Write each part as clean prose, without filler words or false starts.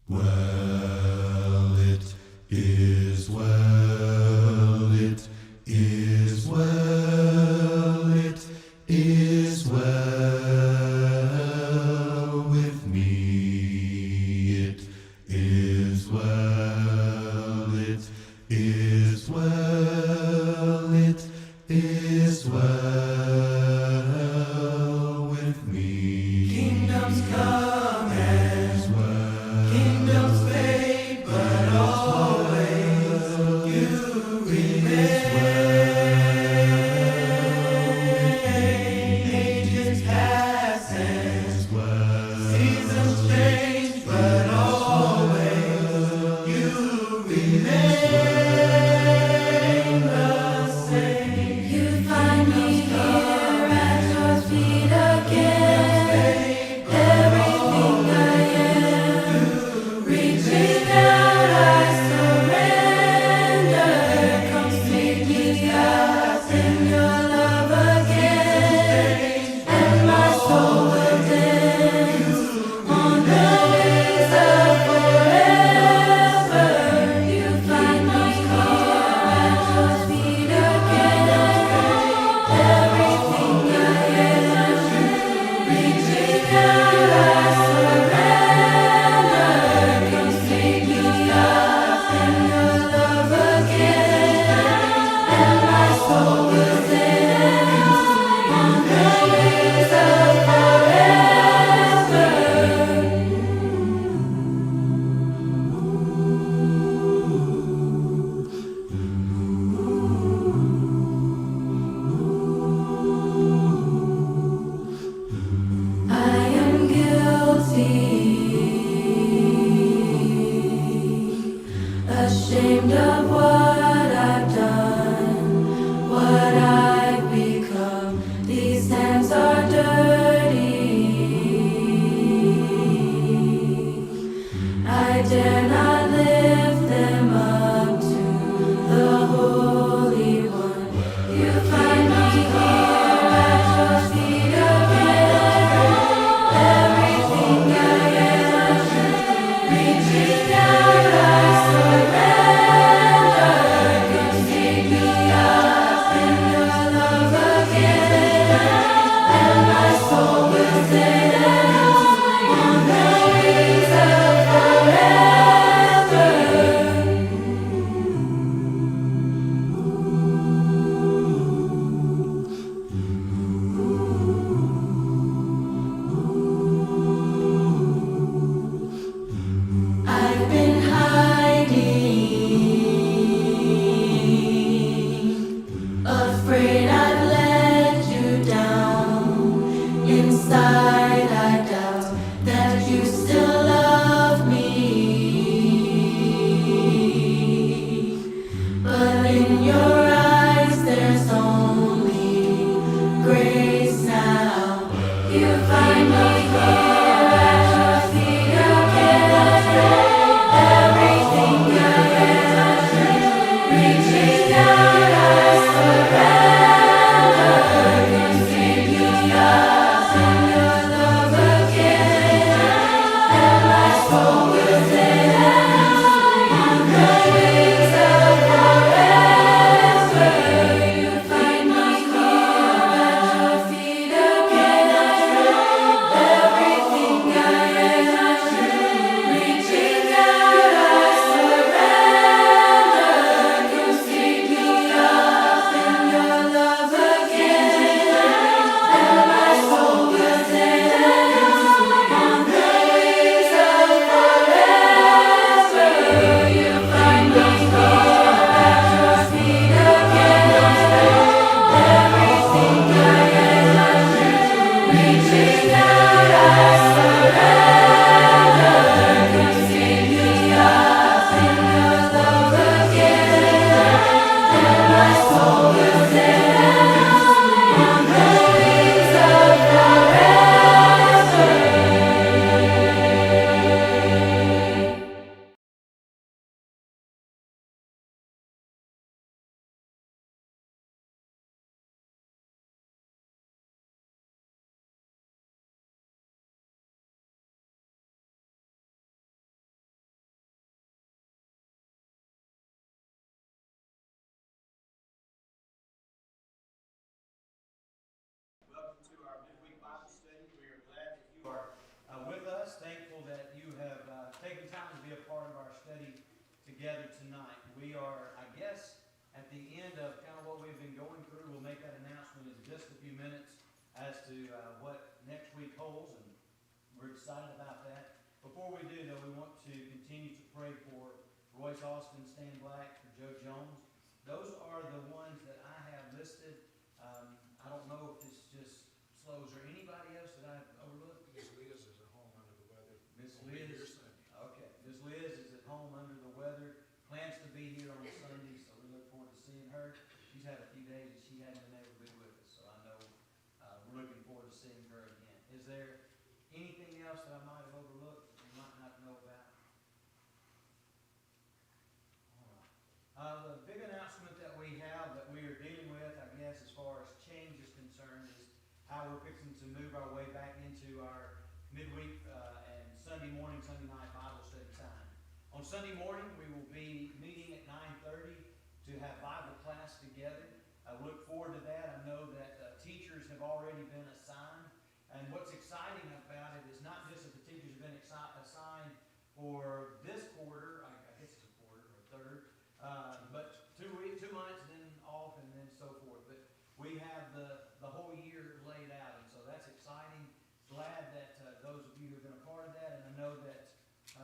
Well, it is well, it is well, it is well with me. It is well, it is well, it is well with me. Kingdoms come and kingdoms fade, but always you remain. Ages pass and seasons change, but always you remain the same. You find me here at your feet again. Everything I am, reaching out, I surrender. Come take me out in your love again, and my soul will dance on the wings of forever. You find me here at your feet again. Everything I am, reaching out, I surrender. Come take me out in your love again, and my soul will dance on the wings of forever. I am guilty, ashamed of what I've done, what I've become. These hands are dirty. I dare not lift them up to the Holy One. You find me here at your feet again. Everything I taking time to be a part of our study together tonight. We are, I guess, at the end of kind of what we've been going through. We'll make that announcement in just a few minutes as to what next week holds, and we're excited about that. Before we do, though, we want to continue to pray for Royce Austin, Stan Black, for Joe Jones. Those are the ones that I have listed. I don't know if this just slows. Is there anybody else that I've overlooked? Miss Liz is at home under the weather. Miss Will be here Liz. Sunday. Okay, Miss Liz is at home under the weather, plans to be here on Sunday, so we look forward to seeing her. She's had a few days that she hadn't been able to be with us, so I know we're looking forward to seeing her again. Is there anything else that I might have overlooked that you might not know about? All right. The big announcement that we have that we are dealing with, I guess, as far as change is concerned, is how we're fixing to move our way back into our midweek and Sunday morning, Sunday night Bible study time. On Sunday morning, we will be meeting at 9:30 to have Bible class together. I look forward to that. I know that teachers have already been assigned. And what's exciting about it is not just that the teachers have been assigned for this quarter, I guess it's a quarter or a third, but 2 months, then off, and then so forth. But we have the whole year laid out, and so that's exciting. Glad that those of you who have been a part of that, and I know that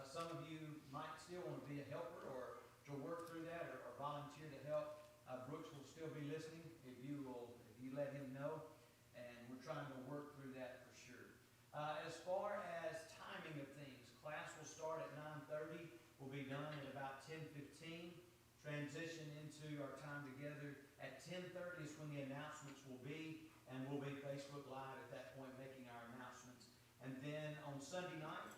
some of you might still want to be a helper or to work through that or volunteer to help. Brooks will still be listening if you let him know, and we're trying to work through that for sure. As far as timing of things, class will start at 9:30. We'll be done at about 10:15. Transition into our time together at 10:30 is when the announcements will be, and we'll be Facebook Live at that point making our announcements. And then on Sunday night,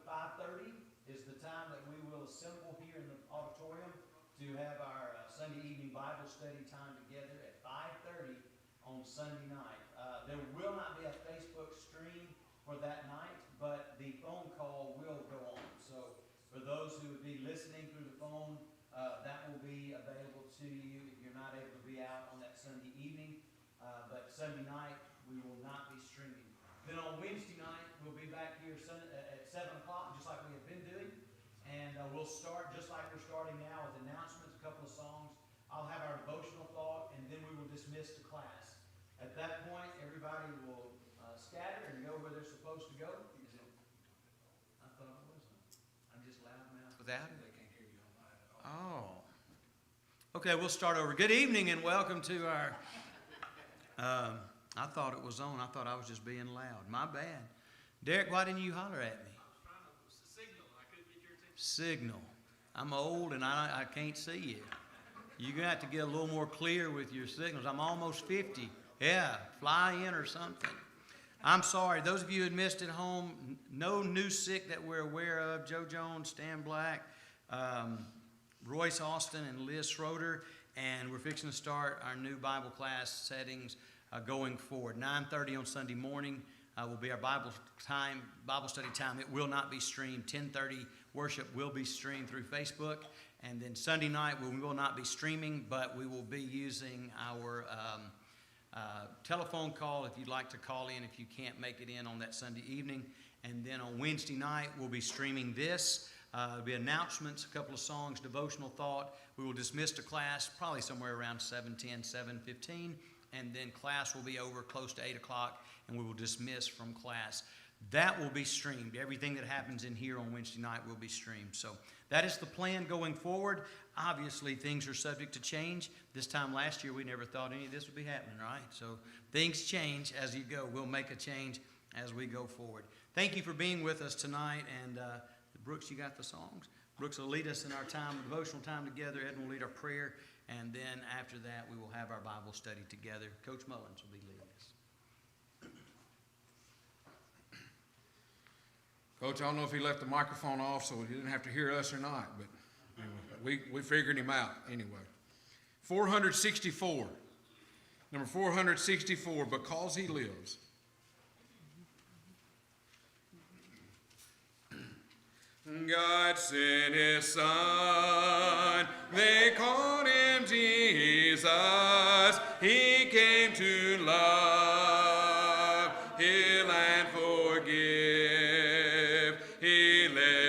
5:30 is the time that we will assemble here in the auditorium to have our Sunday evening Bible study time together at 5:30 on Sunday night. There will not be a Facebook stream for that night, but the phone call will go on. So for those who would be listening through the phone, that will be available to you if you're not able to be out on that Sunday evening. But Sunday night, we will not be streaming. Then on Wednesday night, we'll be back here at 7 o'clock, just like we have been doing. And we'll start just like we're starting now with announcements, a couple of songs. I'll have our devotional thought, and then we will dismiss to class. At that point, everybody will scatter and go where they're supposed to go. Is it? I thought I wasn't. I'm just loud now. Without it? They can't hear you online at all. Oh. Okay, we'll start over. Good evening and welcome to our... I thought it was on. I thought I was just being loud. My bad. Derek, why didn't you holler at me? I was trying to signal. I couldn't get your attention. Signal. I'm old and I can't see you. You're going to have to get a little more clear with your signals. I'm almost 50. Yeah, fly in or something. I'm sorry. Those of you who had missed at home, no new sick that we're aware of. Joe Jones, Stan Black, Royce Austin, and Liz Schroeder. And we're fixing to start our new Bible class settings going forward. 9:30 on Sunday morning will be our Bible study time. It will not be streamed. 10:30 worship will be streamed through Facebook. And then Sunday night we will not be streaming, but we will be using our telephone call if you'd like to call in if you can't make it in on that Sunday evening. And then on Wednesday night we'll be streaming this. There'll be announcements, a couple of songs, devotional thought. We will dismiss to class probably somewhere around 7:10, 7:15. And then class will be over close to 8 o'clock, and we will dismiss from class. That will be streamed. Everything that happens in here on Wednesday night will be streamed. So that is the plan going forward. Obviously, things are subject to change. This time last year, we never thought any of this would be happening, right? So things change as you go. We'll make a change as we go forward. Thank you for being with us tonight. And Brooks, you got the songs? Brooks will lead us in our time, devotional time together. Ed will lead our prayer. And then after that, we will have our Bible study together. Coach Mullins will be leading us. Coach, I don't know if he left the microphone off so he didn't have to hear us or not, but anyway, we figured him out anyway. 464. Number 464, Because He Lives. God sent His Son, they called Him Jesus. He came to love, heal, and forgive. He led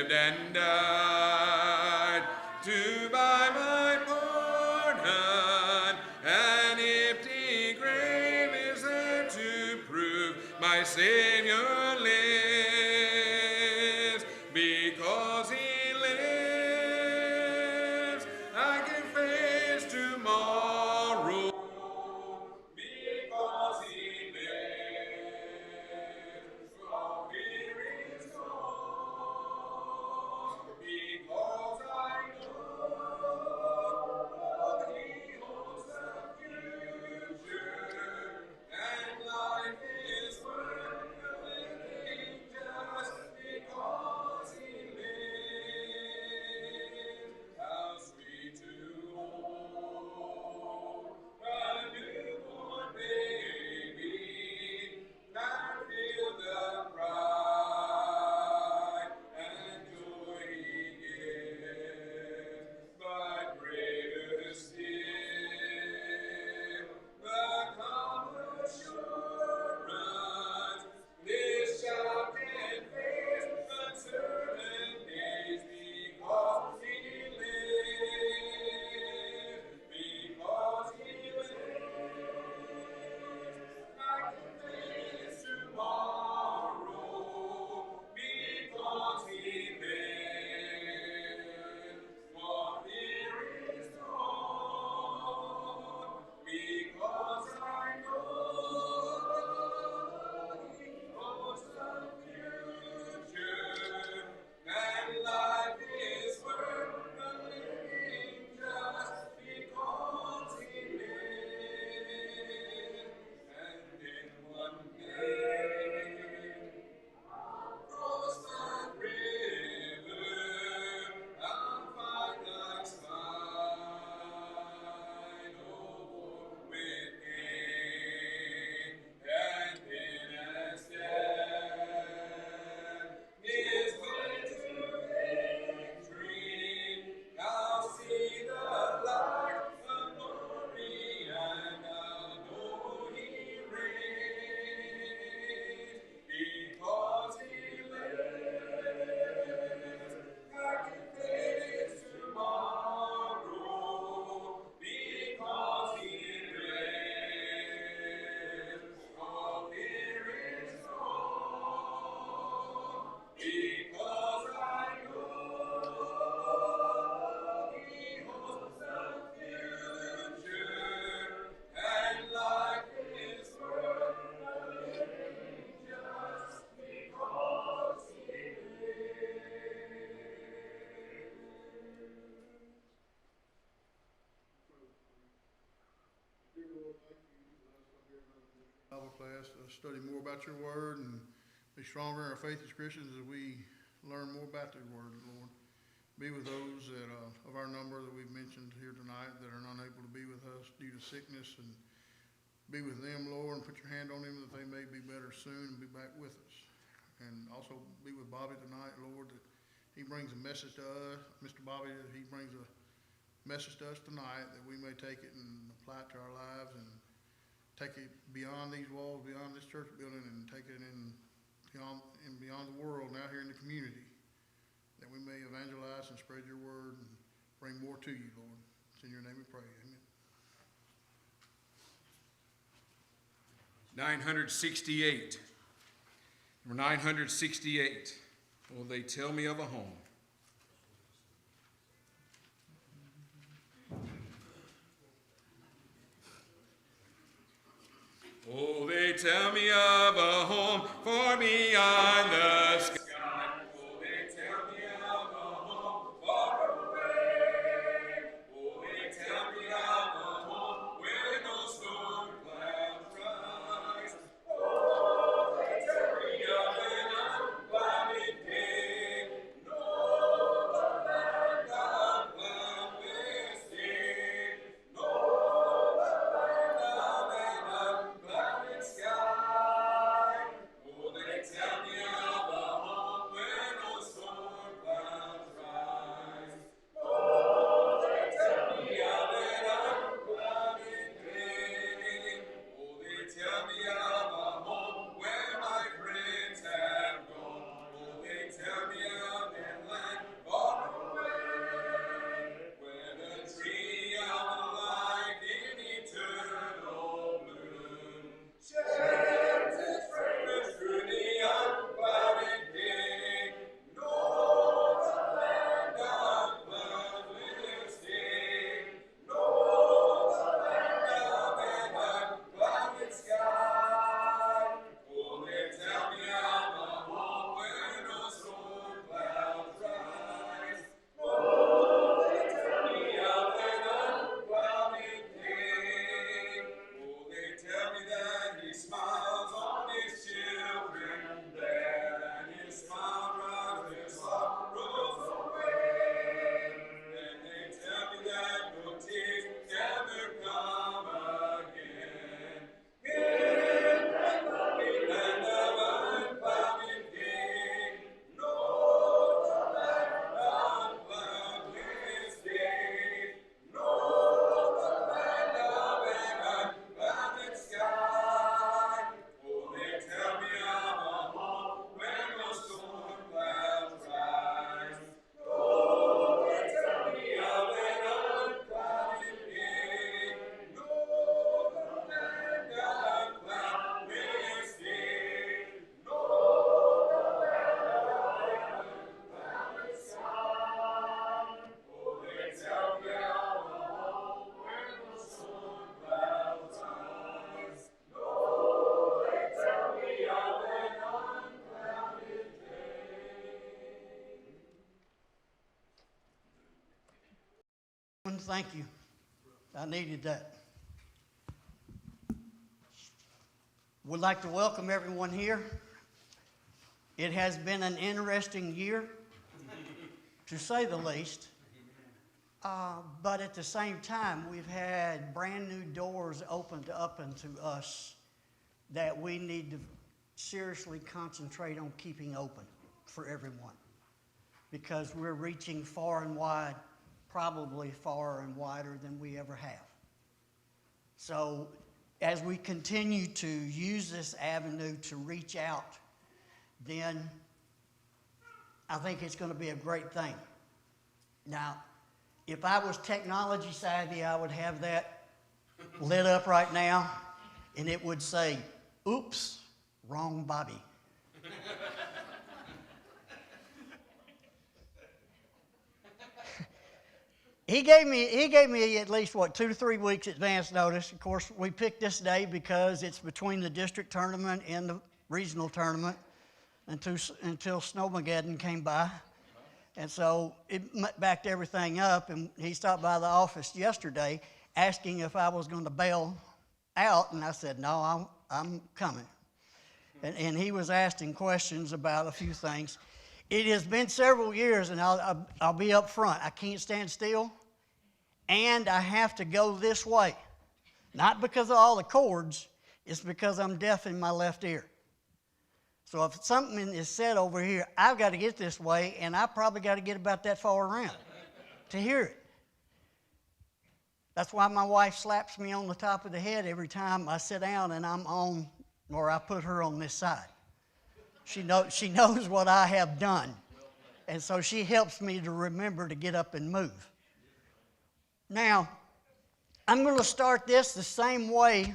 class, study more about your word and be stronger in our faith as Christians as we learn more about your word, Lord. Be with those that, of our number that we've mentioned here tonight that are unable to be with us due to sickness, and be with them, Lord, and put your hand on them that they may be better soon and be back with us. And also be with Bobby tonight, Lord, that he brings a message to us, Mr. Bobby, that he brings a message to us tonight that we may take it and apply it to our lives and take it beyond these walls, beyond this church building, and take it beyond the world, and out here in the community, that we may evangelize and spread your word and bring more to you, Lord. It's in your name we pray. Amen. 968. Number 968. Will they tell me of a home? Oh, they tell me of a home for beyond the sky. Oh, they tell me of a home far away. Oh, they tell me of a home where no storm clouds rise. Oh, they tell me of an unclouded day. No, the land of cloudless day. No, the land of an unclouded sky. Oh, they tell me of a home where no storm clouds rise. Oh, they tell me of an unclouded day. Oh, they tell me of a home where my friends have gone. Oh, they tell me of a land far away, where the tree of life in eternal bloom sheds its fragrance through the unclouded day. No, the land of cloudless day. No, the land of an unclouded sky. Oh, they tell me of a home where no storm clouds rise. Oh, they tell me of an unclouded day. Oh, they tell me that he smiles on his children there, and his smile drives their sorrows away. And they tell me that no tears ever come again. In that lovely land of unclouded day. No, the land of cloudless day. No, the land of an unclouded sky. Oh, they tell me of a home where no storm clouds rise. Oh, they tell me of an unclouded day. No, the land of cloudless day. No, the land of unclouded sky. Oh, they tell me of a home where no storm clouds rise. No, they tell me of an unclouded day. Thank you. I needed that. Would like to welcome everyone here. It has been an interesting year, to say the least. But at the same time, we've had brand new doors opened up into us that we need to seriously concentrate on keeping open for everyone, because we're reaching far and wide, probably far and wider than we ever have. So as we continue to use this avenue to reach out, then I think it's going to be a great thing. Now, if I was technology savvy, I would have that lit up right now, and it would say, "Oops, wrong Bobby." He gave me at least, 2 to 3 weeks advance notice. Of course, we picked this day because it's between the district tournament and the regional tournament until Snowmageddon came by. And so it backed everything up, and he stopped by the office yesterday asking if I was going to bail out, and I said, no, I'm coming. And he was asking questions about a few things. It has been several years, and I'll be up front. I can't stand still, and I have to go this way. Not because of all the cords, it's because I'm deaf in my left ear. So if something is said over here, I've got to get this way, and I probably got to get about that far around to hear it. That's why my wife slaps me on the top of the head every time I sit down and I'm on, or I put her on this side. She knows what I have done, and so she helps me to remember to get up and move. Now, I'm going to start this the same way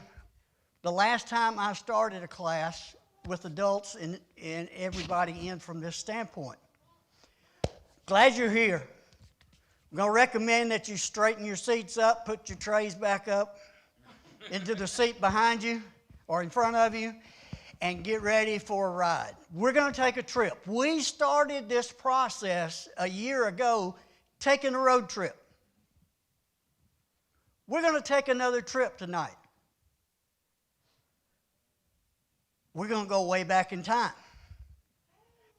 the last time I started a class with adults and everybody in from this standpoint. Glad you're here. I'm going to recommend that you straighten your seats up, put your trays back up into the seat behind you or in front of you, and get ready for a ride. We're going to take a trip. We started this process a year ago, taking a road trip. We're going to take another trip tonight. We're going to go way back in time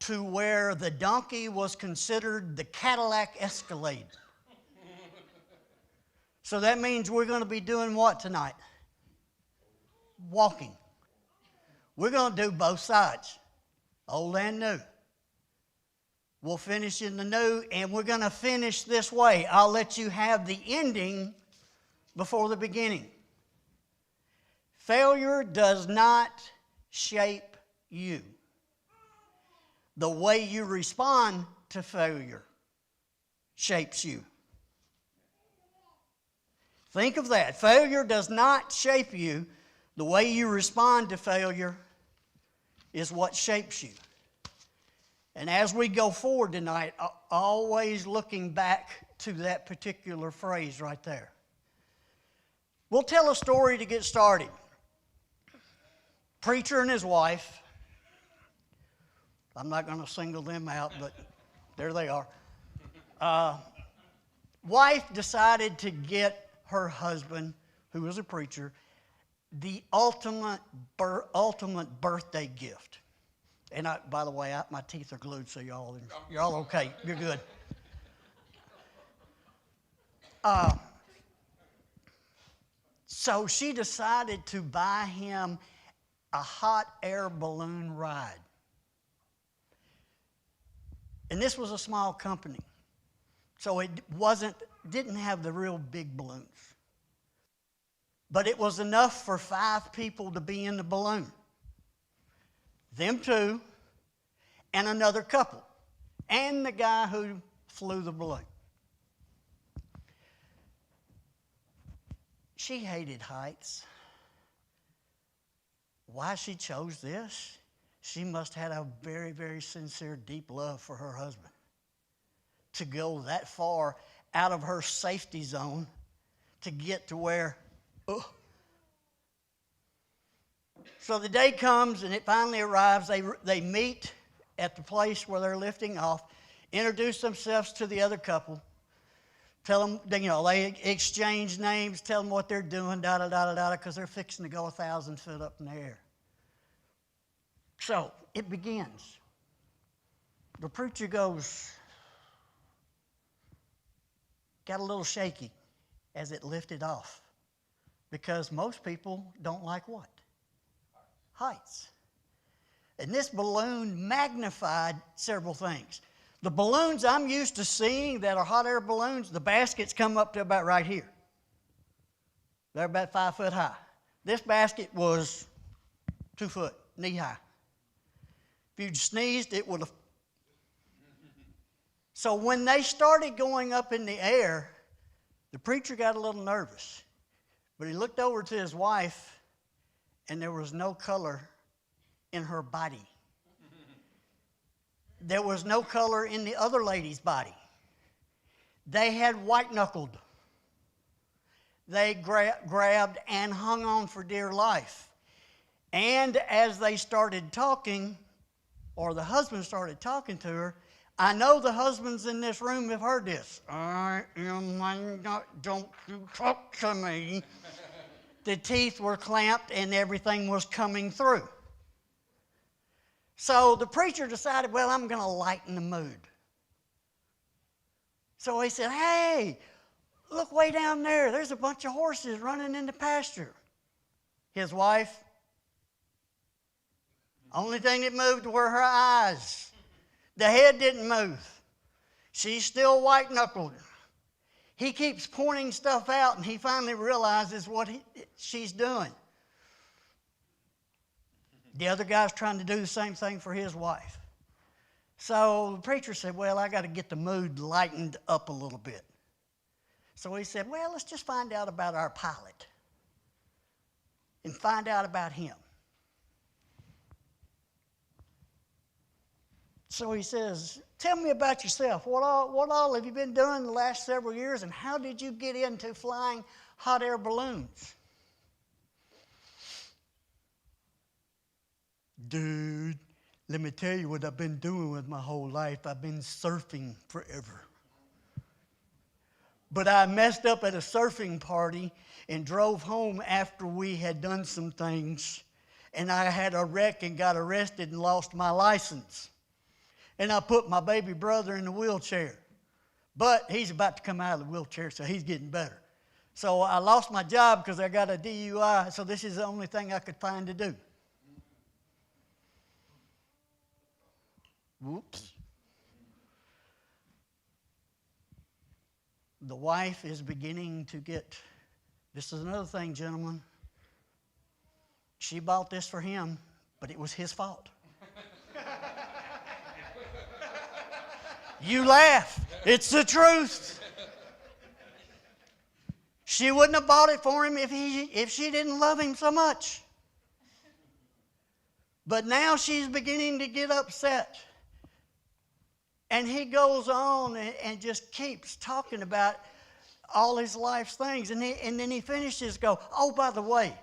to where the donkey was considered the Cadillac Escalade. So that means we're going to be doing what tonight? Walking. We're going to do both sides, old and new. We'll finish in the new, and we're going to finish this way. I'll let you have the ending before the beginning. Failure does not shape you. The way you respond to failure shapes you. Think of that. Failure does not shape you. The way you respond to failure is what shapes you. And as we go forward tonight, always looking back to that particular phrase right there. We'll tell a story to get started. Preacher and his wife. I'm not going to single them out, but there they are. Wife decided to get her husband, who was a preacher, the ultimate birthday gift. And by the way, my teeth are glued, so y'all okay. You're good. So she decided to buy him a hot air balloon ride. And this was a small company, so it didn't have the real big balloons. But it was enough for 5 people to be in the balloon. Them 2, and another couple, and the guy who flew the balloon. She hated heights. Why she chose this? She must have had a very, very sincere, deep love for her husband to go that far out of her safety zone to get to where, So the day comes and it finally arrives. They meet at the place where they're lifting off, introduce themselves to the other couple, tell them, they exchange names, tell them what they're doing, because they're fixing to go 1,000 foot up in the air. So it begins. The preacher got a little shaky as it lifted off, because most people don't like what? Heights. And this balloon magnified several things. The balloons I'm used to seeing that are hot air balloons, the baskets come up to about right here. They're about 5 foot high. This basket was 2 foot, knee high. If you'd sneezed, it would have. So when they started going up in the air, the preacher got a little nervous. But he looked over to his wife, and there was no color in her body. There was no color in the other lady's body. They had white-knuckled. They grabbed and hung on for dear life. And as they started talking, or the husband started talking to her, I know the husbands in this room have heard this. Don't you talk to me. the teeth were clamped and everything was coming through. So the preacher decided, well, I'm going to lighten the mood. So he said, hey, look way down there. There's a bunch of horses running in the pasture. His wife, only thing that moved were her eyes. The head didn't move. She's still white-knuckled. He keeps pointing stuff out, and he finally realizes what she's doing. The other guy's trying to do the same thing for his wife. So the preacher said, well, I got to get the mood lightened up a little bit. So he said, well, let's just find out about our pilot and find out about him. So he says, tell me about yourself. What all have you been doing the last several years, and how did you get into flying hot air balloons? Dude, let me tell you what I've been doing with my whole life. I've been surfing forever. But I messed up at a surfing party and drove home after we had done some things, and I had a wreck and got arrested and lost my license. And I put my baby brother in the wheelchair. But he's about to come out of the wheelchair, so he's getting better. So I lost my job because I got a DUI, so this is the only thing I could find to do. Whoops. The wife is beginning to get, this is another thing, gentlemen. She bought this for him, but it was his fault. You laugh. It's the truth. She wouldn't have bought it for him if she didn't love him so much. But now she's beginning to get upset. And he goes on and just keeps talking about all his life's things. And then he finishes, oh, by the way,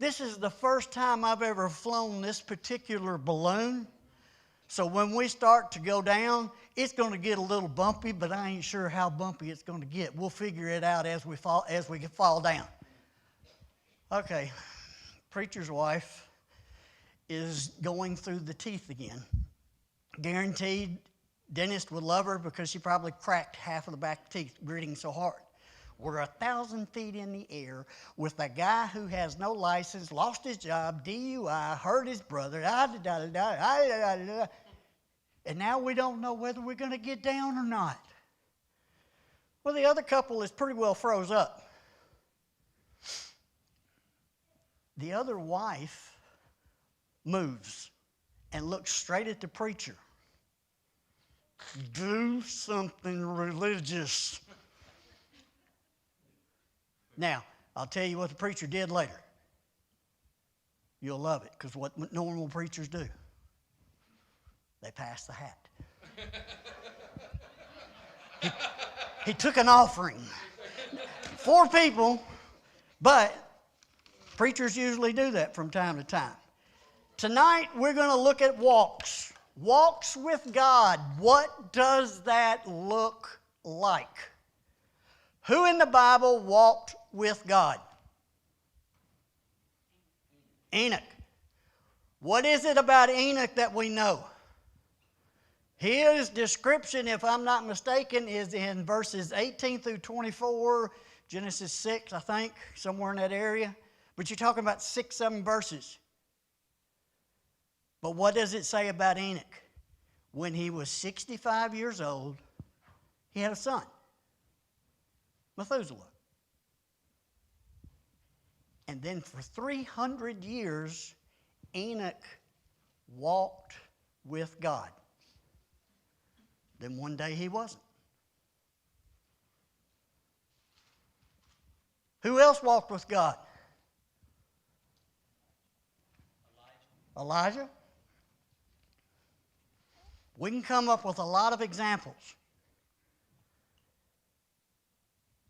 this is the first time I've ever flown this particular balloon. So when we start to go down, it's going to get a little bumpy, but I ain't sure how bumpy it's going to get. We'll figure it out as we fall down. Okay, preacher's wife is going through the teeth again. Guaranteed, dentist would love her because she probably cracked half of the back teeth gritting so hard. We're 1,000 feet in the air with a guy who has no license, lost his job, DUI, hurt his brother, and now we don't know whether we're going to get down or not. Well, the other couple is pretty well froze up. The other wife moves and looks straight at the preacher. Do something religious. Now, I'll tell you what the preacher did later. You'll love it, because what normal preachers do, they pass the hat. He took an offering. 4 people, but preachers usually do that from time to time. Tonight, we're going to look at walks. Walks with God. What does that look like? Who in the Bible walked with God? Enoch. What is it about Enoch that we know? His description, if I'm not mistaken, is in verses 18 through 24, Genesis 6, I think, somewhere in that area. But you're talking about 6, 7 verses. But what does it say about Enoch? When he was 65 years old, he had a son, Methuselah. And then for 300 years, Enoch walked with God. Then one day he wasn't. Who else walked with God? Elijah? We can come up with a lot of examples.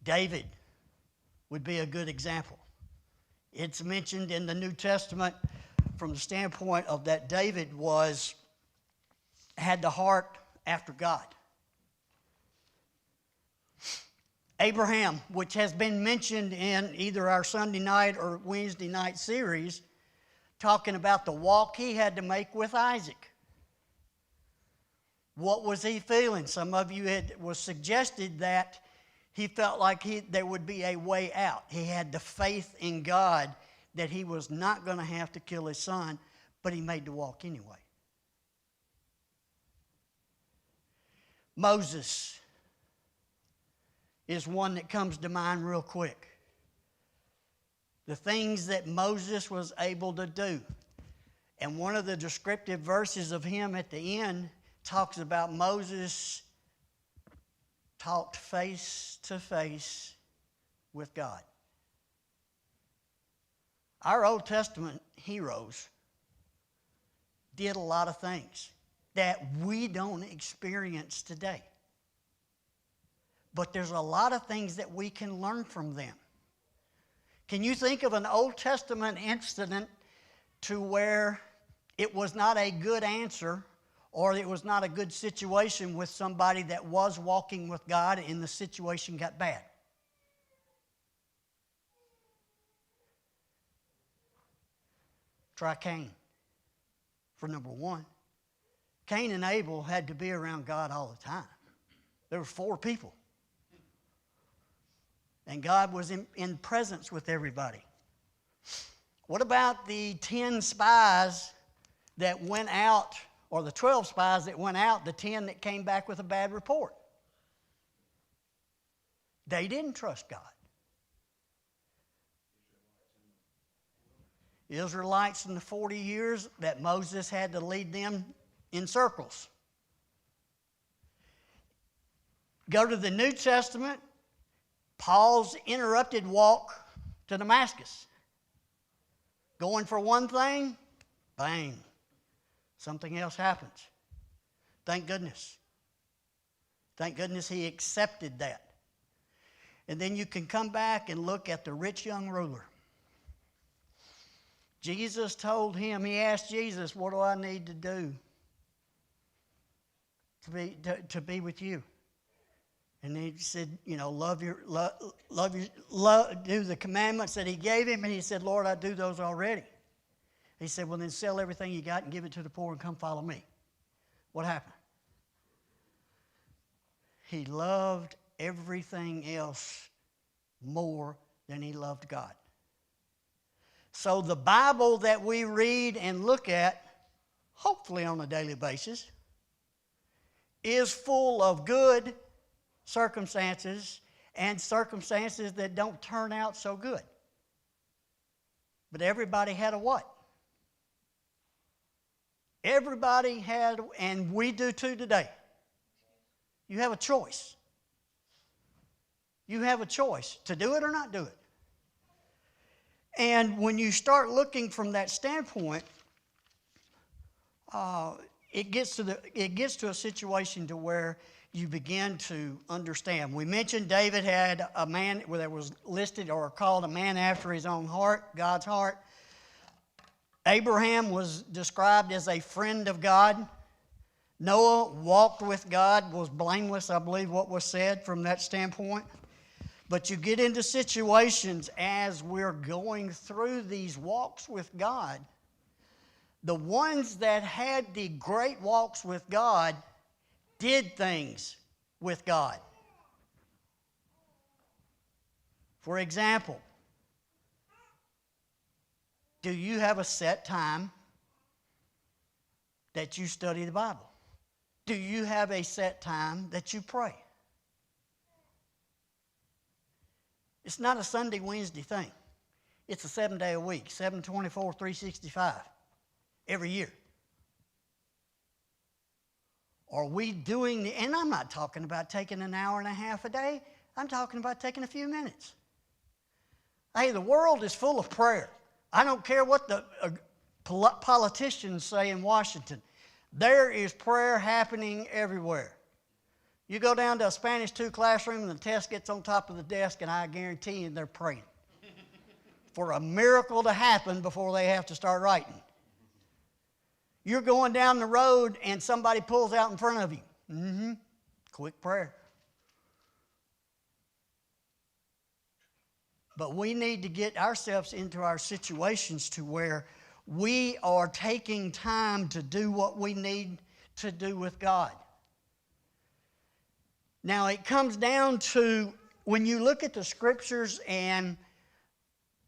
David would be a good example. It's mentioned in the New Testament from the standpoint of that David had the heart after God. Abraham, which has been mentioned in either our Sunday night or Wednesday night series, talking about the walk he had to make with Isaac. What was he feeling? Some of you was suggested that he felt like there would be a way out. He had the faith in God that he was not going to have to kill his son, but he made the walk anyway. Moses is one that comes to mind real quick. The things that Moses was able to do. And one of the descriptive verses of him at the end talks about Moses talked face to face with God. Our Old Testament heroes did a lot of things that we don't experience today. But there's a lot of things that we can learn from them. Can you think of an Old Testament incident to where it was not a good answer or it was not a good situation with somebody that was walking with God and the situation got bad? Try Cain for number one. Cain and Abel had to be around God all the time. There were 4 people. And God was in presence with everybody. What about the 10 spies that went out, or the 12 spies that went out, the 10 that came back with a bad report? They didn't trust God. Israelites in the 40 years that Moses had to lead them in circles. Go to the New Testament, Paul's interrupted walk to Damascus. Going for one thing, bang, something else happens. Thank goodness. Thank goodness he accepted that. And then you can come back and look at the rich young ruler. Jesus told him, he asked Jesus, what do I need to do to be with you? And he said, do the commandments that he gave him. And he said, Lord, I do those already. He said, well, then sell everything you got and give it to the poor and come follow me. What happened? He loved everything else more than he loved God. So the Bible that we read and look at, hopefully on a daily basis, is full of good circumstances and circumstances that don't turn out so good. But everybody had a what? Everybody had, and we do too today. You have a choice. You have a choice to do it or not do it. And when you start looking from that standpoint, it gets to a situation to where you begin to understand. We mentioned David had a man that was listed or called a man after his own heart, God's heart. Abraham was described as a friend of God. Noah walked with God, was blameless, I believe what was said from that standpoint. But you get into situations as we're going through these walks with God, the ones that had the great walks with God did things with God. For example, do you have a set time that you study the Bible? Do you have a set time that you pray? It's not a Sunday, Wednesday thing. It's a 7-day a week, 7/24, 365, every year. Are we doing, and I'm not talking about taking an hour and a half a day. I'm talking about taking a few minutes. Hey, the world is full of prayer. I don't care what the politicians say in Washington. There is prayer happening everywhere. You go down to a Spanish 2 classroom and the test gets on top of the desk, and I guarantee you they're praying for a miracle to happen before they have to start writing. You're going down the road and somebody pulls out in front of you. Quick prayer. But we need to get ourselves into our situations to where we are taking time to do what we need to do with God. Now, it comes down to when you look at the scriptures and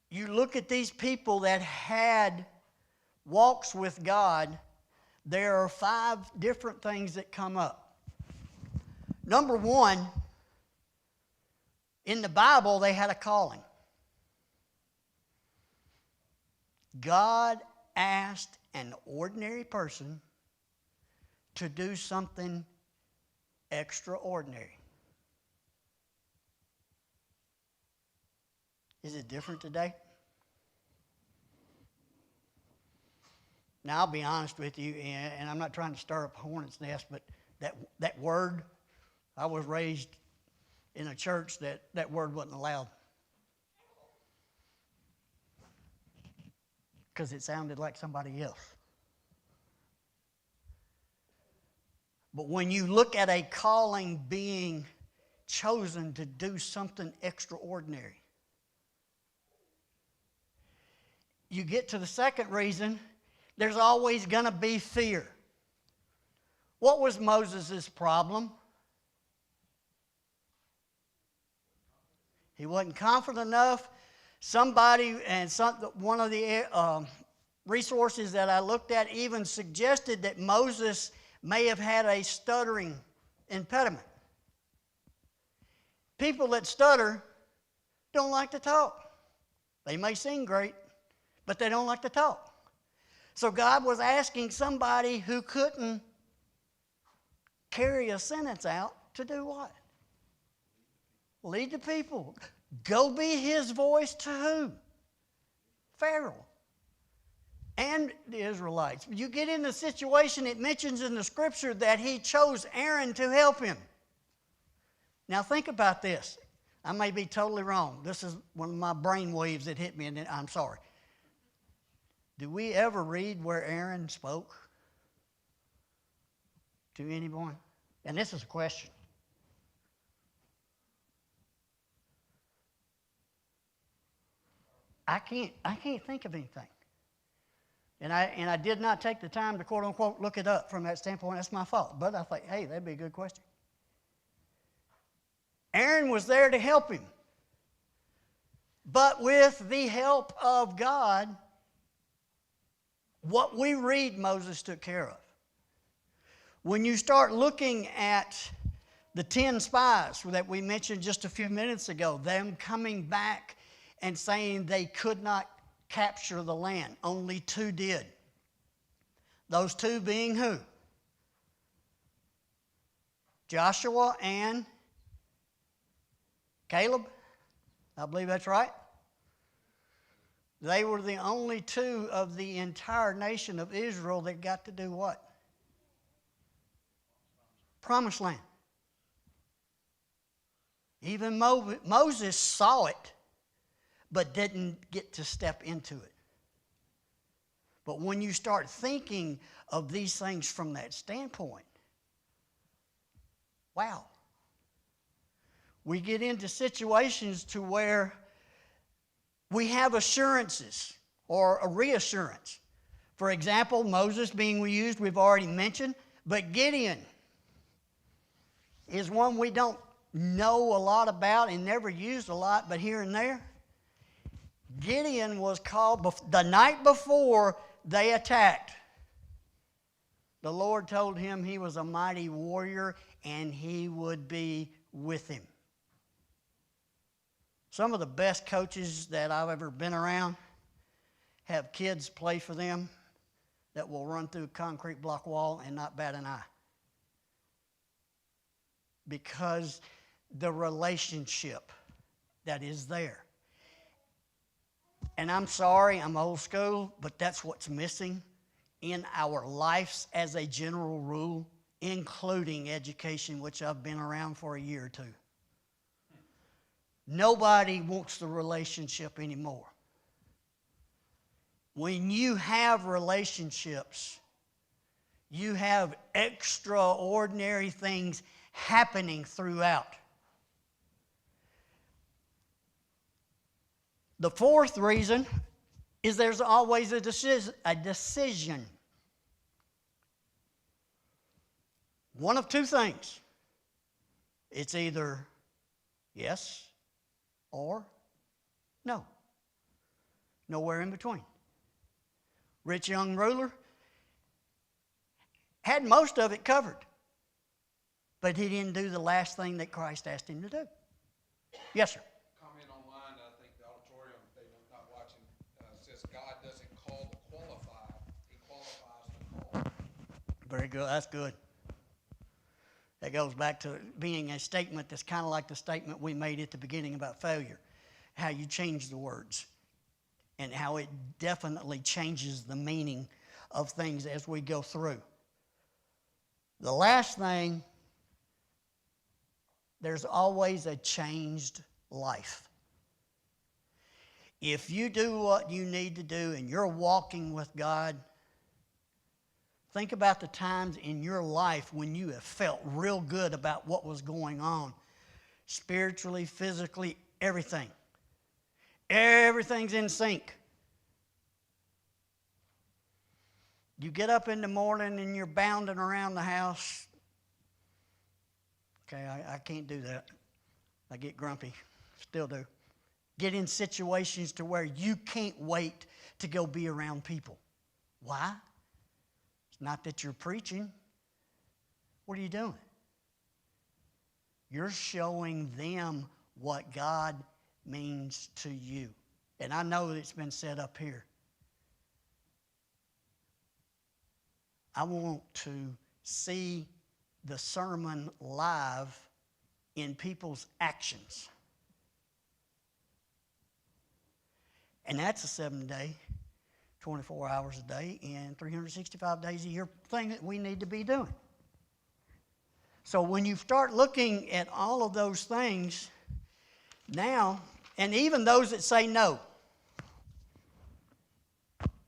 you look at these people that had walks with God, there are 5 different things that come up. Number 1, in the Bible, they had a calling. God asked an ordinary person to do something extraordinary. Is it different today? Now, I'll be honest with you, and I'm not trying to stir up a hornet's nest, but that word, I was raised in a church that word wasn't allowed. Because it sounded like somebody else. But when you look at a calling being chosen to do something extraordinary, you get to the second reason, there's always going to be fear. What was Moses' problem? He wasn't confident enough. Somebody, and one of the resources that I looked at even suggested that Moses may have had a stuttering impediment. People that stutter don't like to talk. They may sing great, but they don't like to talk. So God was asking somebody who couldn't carry a sentence out to do what? Lead the people. Go be his voice to who? Pharaoh and the Israelites. You get in the situation, it mentions in the scripture that he chose Aaron to help him. Now think about this. I may be totally wrong. This is one of my brain waves that hit me, and I'm sorry. Do we ever read where Aaron spoke to anyone? And this is a question. I can't think of anything. And I did not take the time to quote unquote look it up from that standpoint. That's my fault. But I thought, hey, that'd be a good question. Aaron was there to help him. But with the help of God, what we read Moses took care of. When you start looking at the 10 spies that we mentioned just a few minutes ago, them coming back and saying they could not capture the land. Only 2 did. Those 2 being who? Joshua and Caleb. I believe that's right. They were the only 2 of the entire nation of Israel that got to do what? Promised land. Even Moses saw it, but didn't get to step into it. But when you start thinking of these things from that standpoint, wow. We get into situations to where we have assurances or a reassurance. For example, Moses being used, we've already mentioned, but Gideon is one we don't know a lot about and never used a lot, but here and there. Gideon was called the night before they attacked. The Lord told him he was a mighty warrior and he would be with him. Some of the best coaches that I've ever been around have kids play for them that will run through a concrete block wall and not bat an eye. Because the relationship that is there. And I'm sorry, I'm old school, but that's what's missing in our lives as a general rule, including education, which I've been around for a year or 2. Nobody wants the relationship anymore. When you have relationships, you have extraordinary things happening throughout. The fourth reason is there's always a decision. One of two things. It's either yes or no. Nowhere in between. Rich young ruler had most of it covered, but he didn't do the last thing that Christ asked him to do. Yes, sir. Comment online, I think the auditorium, if they're not watching, says God doesn't call the qualified, He qualifies the called. Very good. That's good. That goes back to being a statement that's kind of like the statement we made at the beginning about failure, how you change the words and how it definitely changes the meaning of things as we go through. The last thing, there's always a changed life. If you do what you need to do and you're walking with God, think about the times in your life when you have felt real good about what was going on, spiritually, physically, everything. Everything's in sync. You get up in the morning and you're bounding around the house. Okay, I can't do that. I get grumpy. Still do. Get in situations to where you can't wait to go be around people. Why? It's not that you're preaching. What are you doing? You're showing them what God means to you. And I know that it's been said up here. I want to see the sermon live in people's actions. And that's a 7-day, 24 hours a day, and 365 days a year thing that we need to be doing. So when you start looking at all of those things now, and even those that say no,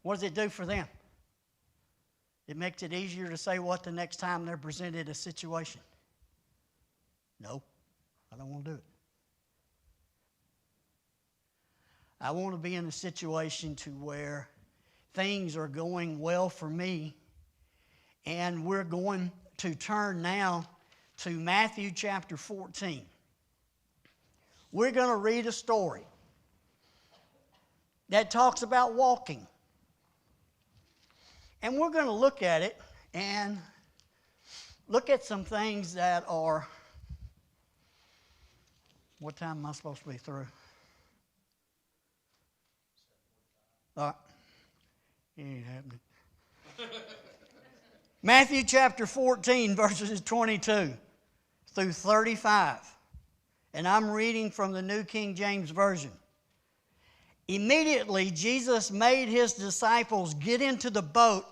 what does it do for them? It makes it easier to say what the next time they're presented a situation. No, I don't want to do it. I want to be in a situation to where things are going well for me, and we're going to turn now to Matthew chapter 14. We're going to read a story that talks about walking. And we're going to look at it and look at some things that are, what time am I supposed to be through? All right. It ain't happening. Matthew chapter 14, verses 22 through 35. And I'm reading from the New King James Version. Immediately, Jesus made his disciples get into the boat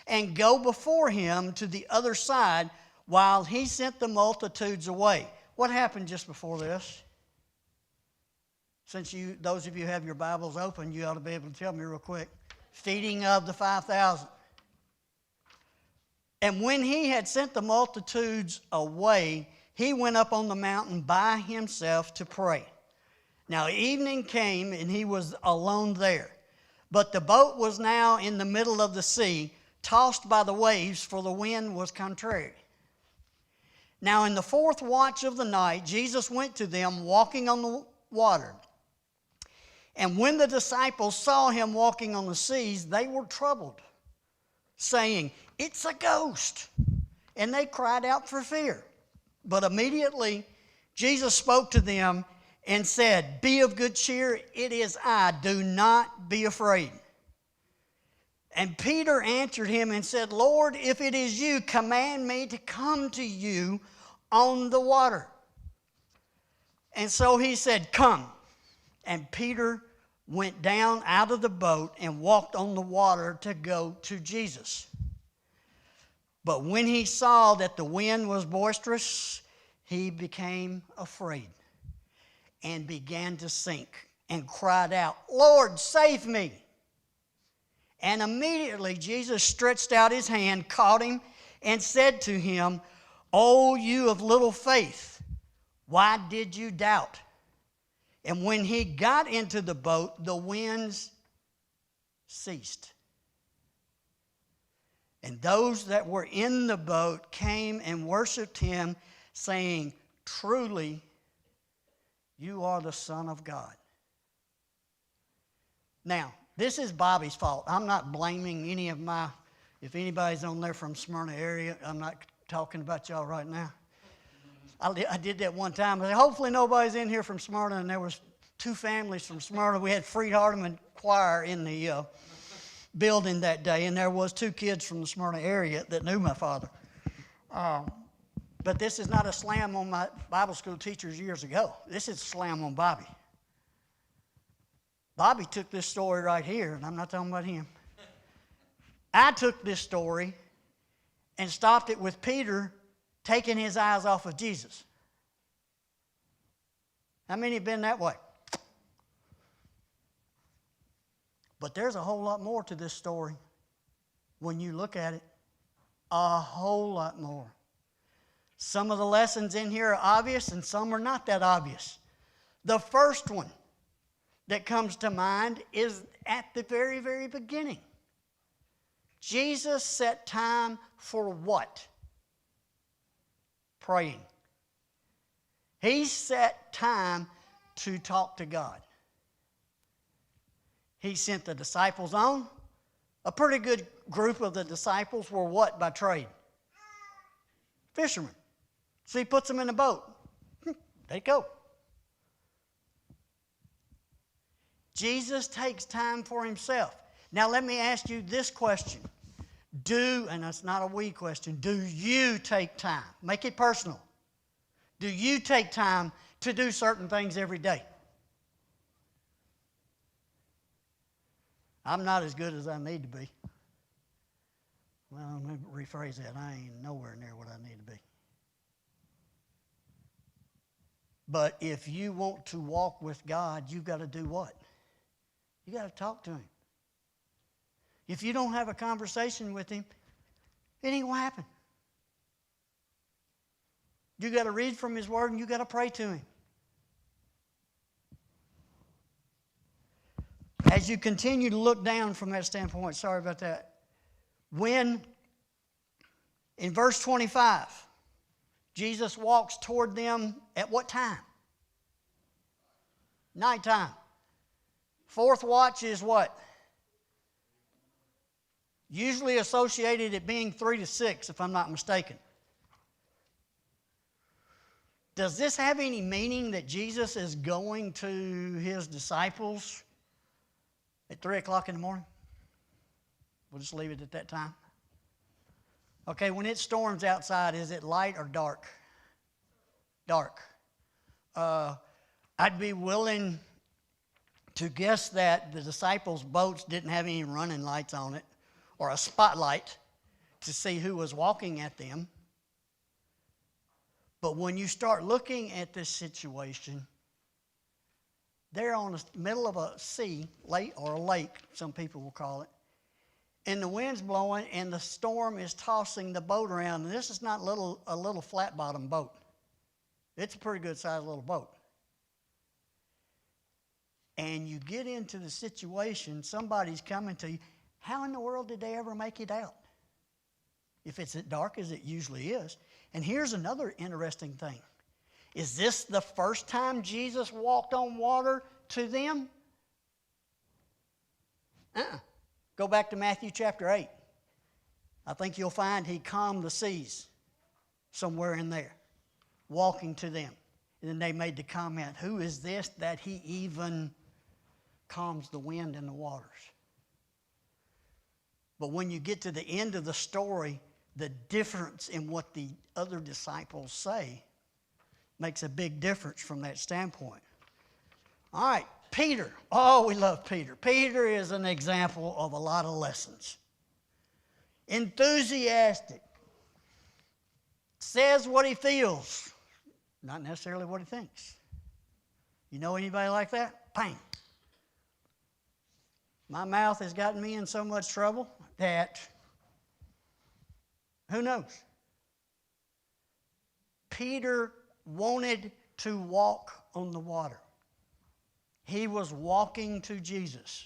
and go before him to the other side while he sent the multitudes away. What happened just before this? Since those of you who have your Bibles open, you ought to be able to tell me real quick. Feeding of the 5,000. And when he had sent the multitudes away, he went up on the mountain by himself to pray. Now evening came, and he was alone there. But the boat was now in the middle of the sea, tossed by the waves, for the wind was contrary. Now in the 4th watch of the night, Jesus went to them walking on the water. And when the disciples saw him walking on the seas, they were troubled, saying, "It's a ghost." And they cried out for fear. But immediately Jesus spoke to them and said, "Be of good cheer, it is I, do not be afraid." And Peter answered him and said, "Lord, if it is you, command me to come to you on the water." And so he said, "Come." And Peter went down out of the boat and walked on the water to go to Jesus. But when he saw that the wind was boisterous, he became afraid and began to sink and cried out, "Lord, save me." And immediately Jesus stretched out his hand, caught him, and said to him, "O you of little faith, why did you doubt?" And when he got into the boat, the winds ceased. And those that were in the boat came and worshiped him, saying, "Truly, you are the Son of God." Now, this is Bobby's fault. I'm not blaming any of my, if anybody's on there from Smyrna area, I'm not talking about y'all right now. I did that one time. I said, hopefully nobody's in here from Smyrna, and there was 2 families from Smyrna. We had Freed Hardeman Choir in the building that day, and there was 2 kids from the Smyrna area that knew my father. But this is not a slam on my Bible school teachers years ago. This is a slam on Bobby. Bobby took this story right here, and I'm not talking about him. I took this story and stopped it with Peter taking his eyes off of Jesus. How many have been that way? But there's a whole lot more to this story when you look at it. A whole lot more. Some of the lessons in here are obvious and some are not that obvious. The first one that comes to mind is at the very, very beginning. Jesus set time for what? Praying. He set time to talk to God. He sent the disciples on. A pretty good group of the disciples were what by trade? Fishermen. So he puts them in a boat. They go. Jesus takes time for himself. Now let me ask you this question. And that's not a we question, do you take time? Make it personal. Do you take time to do certain things every day? I'm not as good as I need to be. Well, let me rephrase that. I ain't nowhere near what I need to be. But if you want to walk with God, you've got to do what? You got to talk to him. If you don't have a conversation with him, it ain't going to happen. You got to read from his word and you got to pray to him. As you continue to look down from that standpoint, sorry about that, when in verse 25, Jesus walks toward them at what time? Nighttime. 4th watch is what? Usually associated at being 3 to 6, if I'm not mistaken. Does this have any meaning that Jesus is going to his disciples at 3 o'clock in the morning? We'll just leave it at that time. Okay, when it storms outside, is it light or dark? Dark. I'd be willing to guess that the disciples' boats didn't have any running lights on it or a spotlight to see who was walking at them. But when you start looking at this situation, they're on the middle of a sea, lake, or a lake, some people will call it, and the wind's blowing and the storm is tossing the boat around. And this is not a little flat-bottom boat. It's a pretty good-sized little boat. And you get into the situation, somebody's coming to you. How in the world did they ever make it out? If it's as dark as it usually is. And here's another interesting thing. Is this the first time Jesus walked on water to them? Go back to Matthew chapter 8. I think you'll find he calmed the seas somewhere in there, walking to them. And then they made the comment, who is this that he even calms the wind and the waters? But when you get to the end of the story, the difference in what the other disciples say makes a big difference from that standpoint. All right, Peter. Oh, we love Peter. Peter is an example of a lot of lessons. Enthusiastic. Says what he feels, not necessarily what he thinks. You know anybody like that? Bang. My mouth has gotten me in so much trouble that who knows? Peter wanted to walk on the water. He was walking to Jesus.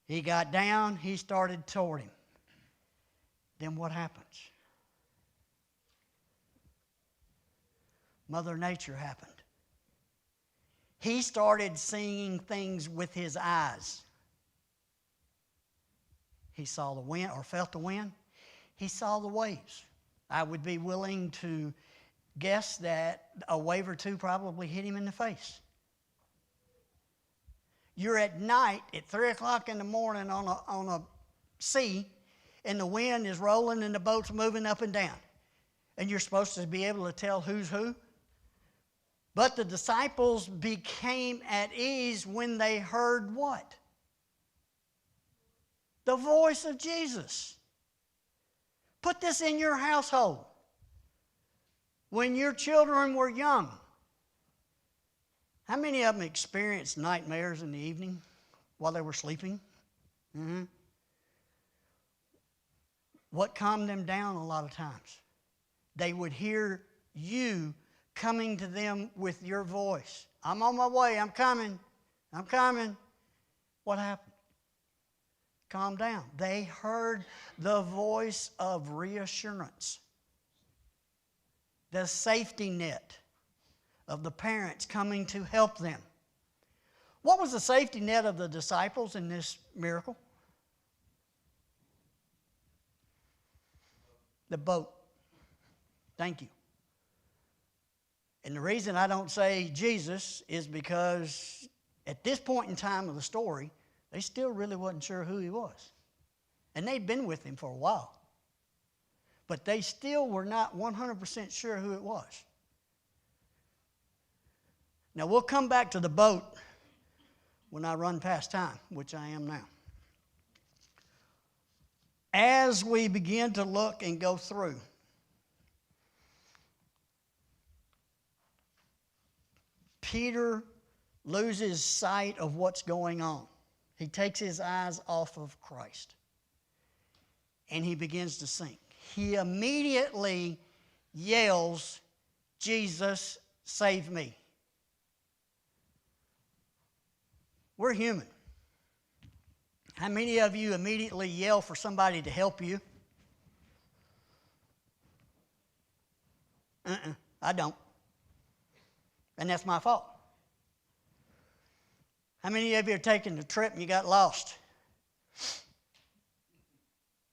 He got down, he started toward him. Then what happens? Mother Nature happened. He started seeing things with his eyes. He saw the wind or felt the wind. He saw the waves. I would be willing to guess that a wave or two probably hit him in the face. You're at night at 3 o'clock in the morning on a sea, and the wind is rolling and the boat's moving up and down. And you're supposed to be able to tell who's who. But the disciples became at ease when they heard what? The voice of Jesus. Put this in your household. When your children were young, how many of them experienced nightmares in the evening while they were sleeping? Mm-hmm. What calmed them down a lot of times? They would hear you coming to them with your voice. I'm on my way, I'm coming, I'm coming. What happened? Calm down. They heard the voice of reassurance, the safety net of the parents coming to help them. What was the safety net of the disciples in this miracle? The boat. Thank you. And the reason I don't say Jesus is because at this point in time of the story, they still really wasn't sure who he was. And they'd been with him for a while. But they still were not 100% sure who it was. Now we'll come back to the boat when I run past time, which I am now. As we begin to look and go through, Peter loses sight of what's going on. He takes his eyes off of Christ. And he begins to sink. He immediately yells, "Jesus, save me." We're human. How many of you immediately yell for somebody to help you? I don't. And that's my fault. How many of you are taking the trip and you got lost?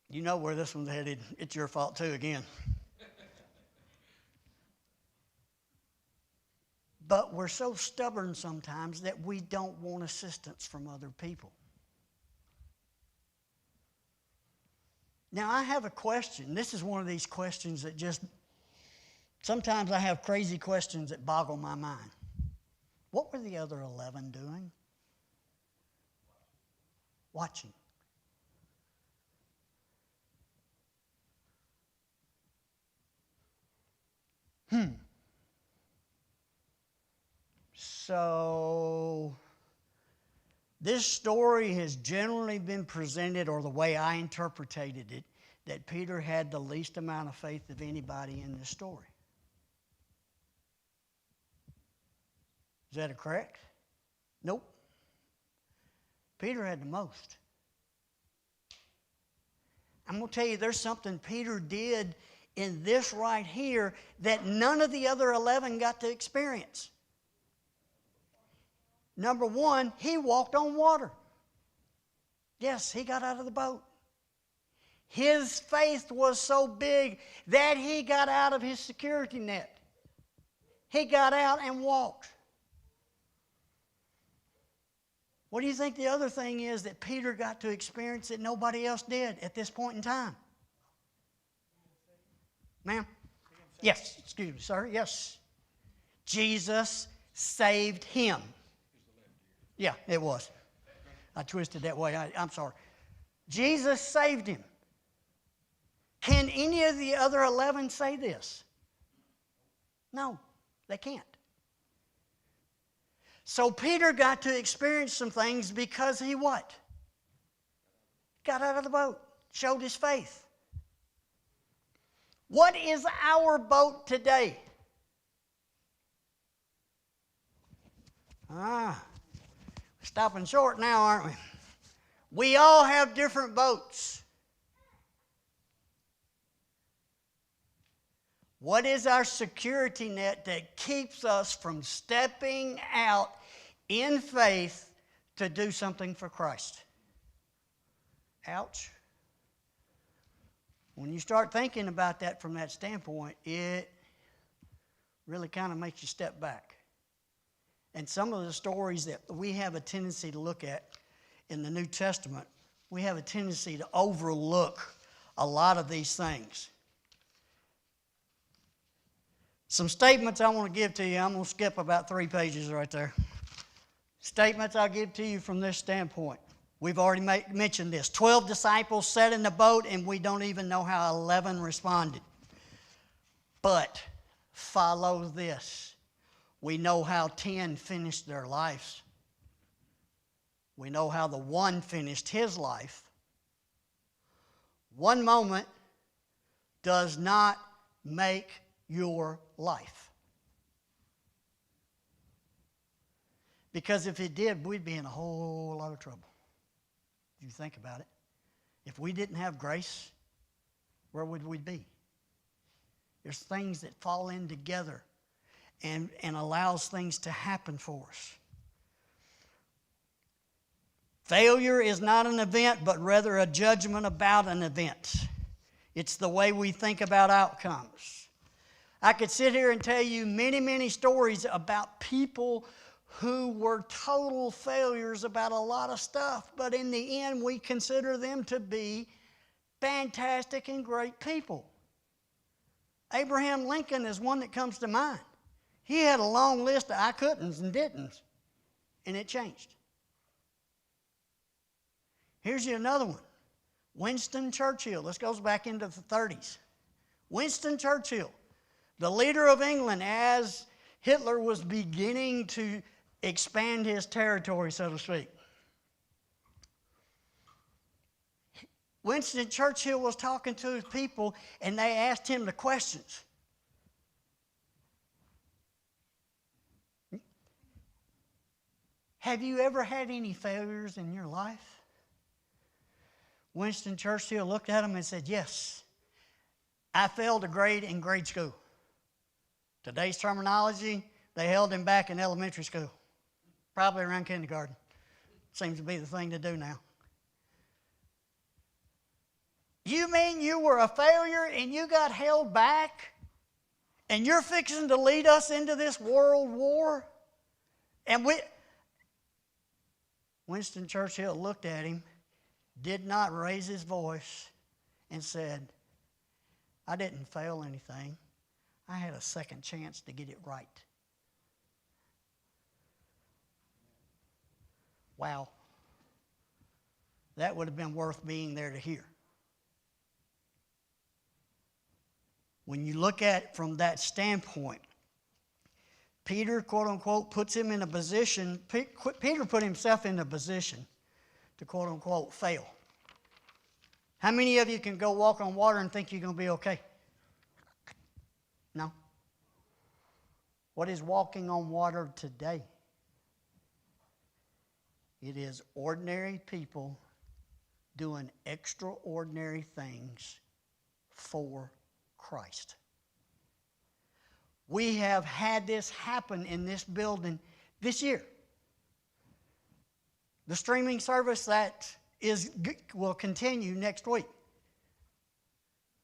You know where this one's headed. It's your fault too again. But we're so stubborn sometimes that we don't want assistance from other people. Now, I have a question. This is one of these questions that just, sometimes I have crazy questions that boggle my mind. What were the other 11 doing? Watching. So, this story has generally been presented, or the way I interpreted it, that Peter had the least amount of faith of anybody in this story. Is that correct? Nope. Peter had the most. I'm going to tell you, there's something Peter did in this right here that none of the other 11 got to experience. Number one, he walked on water. Yes, he got out of the boat. His faith was so big that he got out of his security net. He got out and walked. What do you think the other thing is that Peter got to experience that nobody else did at this point in time? Ma'am? Yes, excuse me, sir. Yes. Jesus saved him. Yeah, it was. I twisted that way. I'm sorry. Jesus saved him. Can any of the other 11 say this? No, they can't. So Peter got to experience some things because he what? Got out of the boat, showed his faith. What is our boat today? Stopping short now, aren't we? We all have different boats. What is our security net that keeps us from stepping out in faith to do something for Christ? Ouch. When you start thinking about that from that standpoint, it really kind of makes you step back. And some of the stories that we have a tendency to look at in the New Testament, we have a tendency to overlook a lot of these things. Some statements I want to give to you. I'm going to skip about 3 pages right there. Statements I'll give to you from this standpoint. We've already mentioned this. 12 disciples sat in the boat, and we don't even know how 11 responded. But follow this. We know how 10 finished their lives. We know how the one finished his life. One moment does not make your life. Because if it did, we'd be in a whole lot of trouble. You think about it. If we didn't have grace, where would we be? There's things that fall in together and allows things to happen for us. Failure is not an event, but rather a judgment about an event. It's the way we think about outcomes. I could sit here and tell you many, many stories about people who were total failures about a lot of stuff, but in the end we consider them to be fantastic and great people. Abraham Lincoln is one that comes to mind. He had a long list of I couldn'ts and didn'ts, and it changed. Here's you another one. Winston Churchill. This goes back into the 30s. Winston Churchill, the leader of England as Hitler was beginning to expand his territory, so to speak. Winston Churchill was talking to his people, and they asked him the questions. Have you ever had any failures in your life? Winston Churchill looked at him and said, yes, I failed a grade in grade school. Today's terminology, they held him back in elementary school, probably around kindergarten. Seems to be the thing to do now. You mean you were a failure and you got held back and you're fixing to lead us into this world war? And Winston Churchill looked at him, did not raise his voice, and said, I didn't fail anything. I had a second chance to get it right. Wow. That would have been worth being there to hear. When you look at it from that standpoint, Peter, quote unquote, puts him in a position, Peter put himself in a position to, quote unquote, fail. How many of you can go walk on water and think you're going to be okay? No. What is walking on water today? It is ordinary people doing extraordinary things for Christ. We have had this happen in this building this year. The streaming service that will continue next week.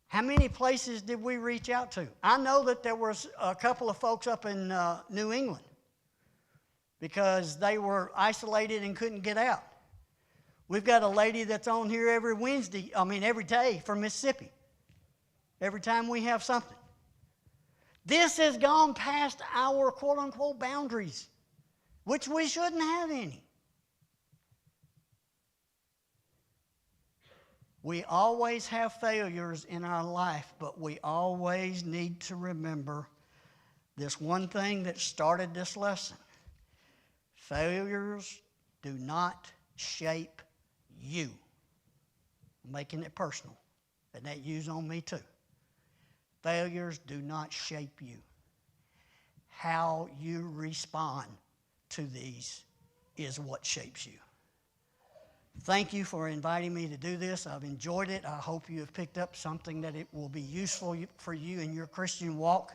How many places did we reach out to? I know that there was a couple of folks up in New England because they were isolated and couldn't get out. We've got a lady that's on here every day from Mississippi. Every time we have something. This has gone past our quote-unquote boundaries, which we shouldn't have any. We always have failures in our life, but we always need to remember this one thing that started this lesson. Failures do not shape you. I'm making it personal, and that use on me too. Failures do not shape you. How you respond to these is what shapes you. Thank you for inviting me to do this. I've enjoyed it. I hope you have picked up something that it will be useful for you in your Christian walk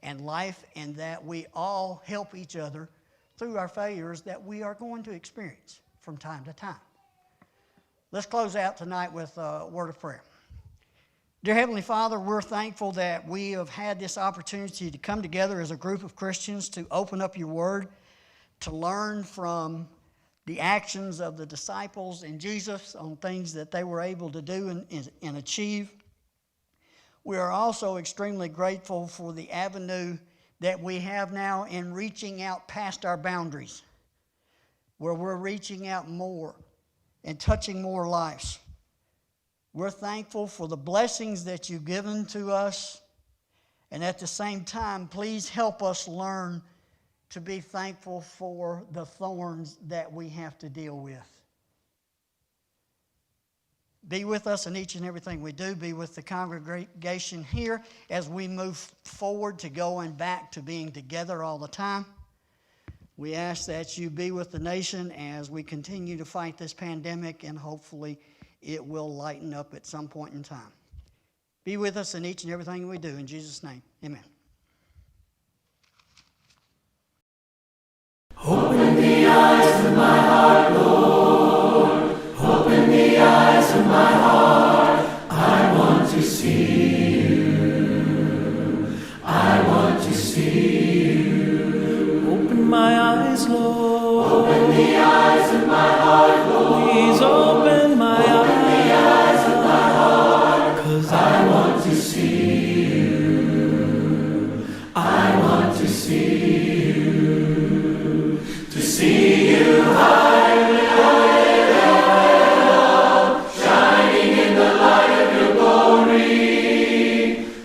and life, and that we all help each other through our failures that we are going to experience from time to time. Let's close out tonight with a word of prayer. Dear Heavenly Father, we're thankful that we have had this opportunity to come together as a group of Christians to open up your word, to learn from the actions of the disciples and Jesus on things that they were able to do and achieve. We are also extremely grateful for the avenue that we have now in reaching out past our boundaries, where we're reaching out more and touching more lives. We're thankful for the blessings that you've given to us, and at the same time, please help us learn to be thankful for the thorns that we have to deal with. Be with us in each and everything we do. Be with the congregation here as we move forward to going back to being together all the time. We ask that you be with the nation as we continue to fight this pandemic, and hopefully it will lighten up at some point in time. Be with us in each and everything we do. In Jesus' name, amen. Open the eyes of my heart, Lord. Open the eyes of my heart. I want to see you. I want to see you. Open my eyes, Lord. Open the eyes of my heart, Lord. Please open my eyes. Open the eyes of my heart. 'Cause I want to see you. I want to see you. To see you high and lifted up, shining in the light of your glory.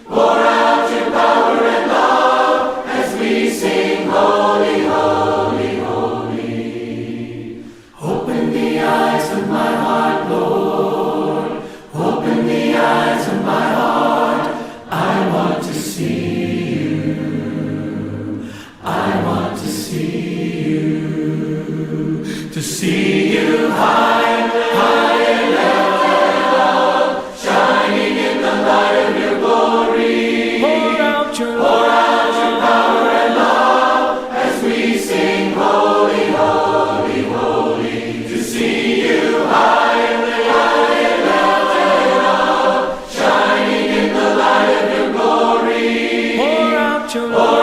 Pour out your power and love as we sing, holy, holy, holy. Open the eyes of my heart, Lord. Open the eyes of my heart. I want to see you. I want to see you. To see you high, high and lifted up, shining in the light of your glory. Pour out your Power and love as we sing, holy, holy, holy. To see you high and lifted up, shining in the light of your glory. Pour out your Pour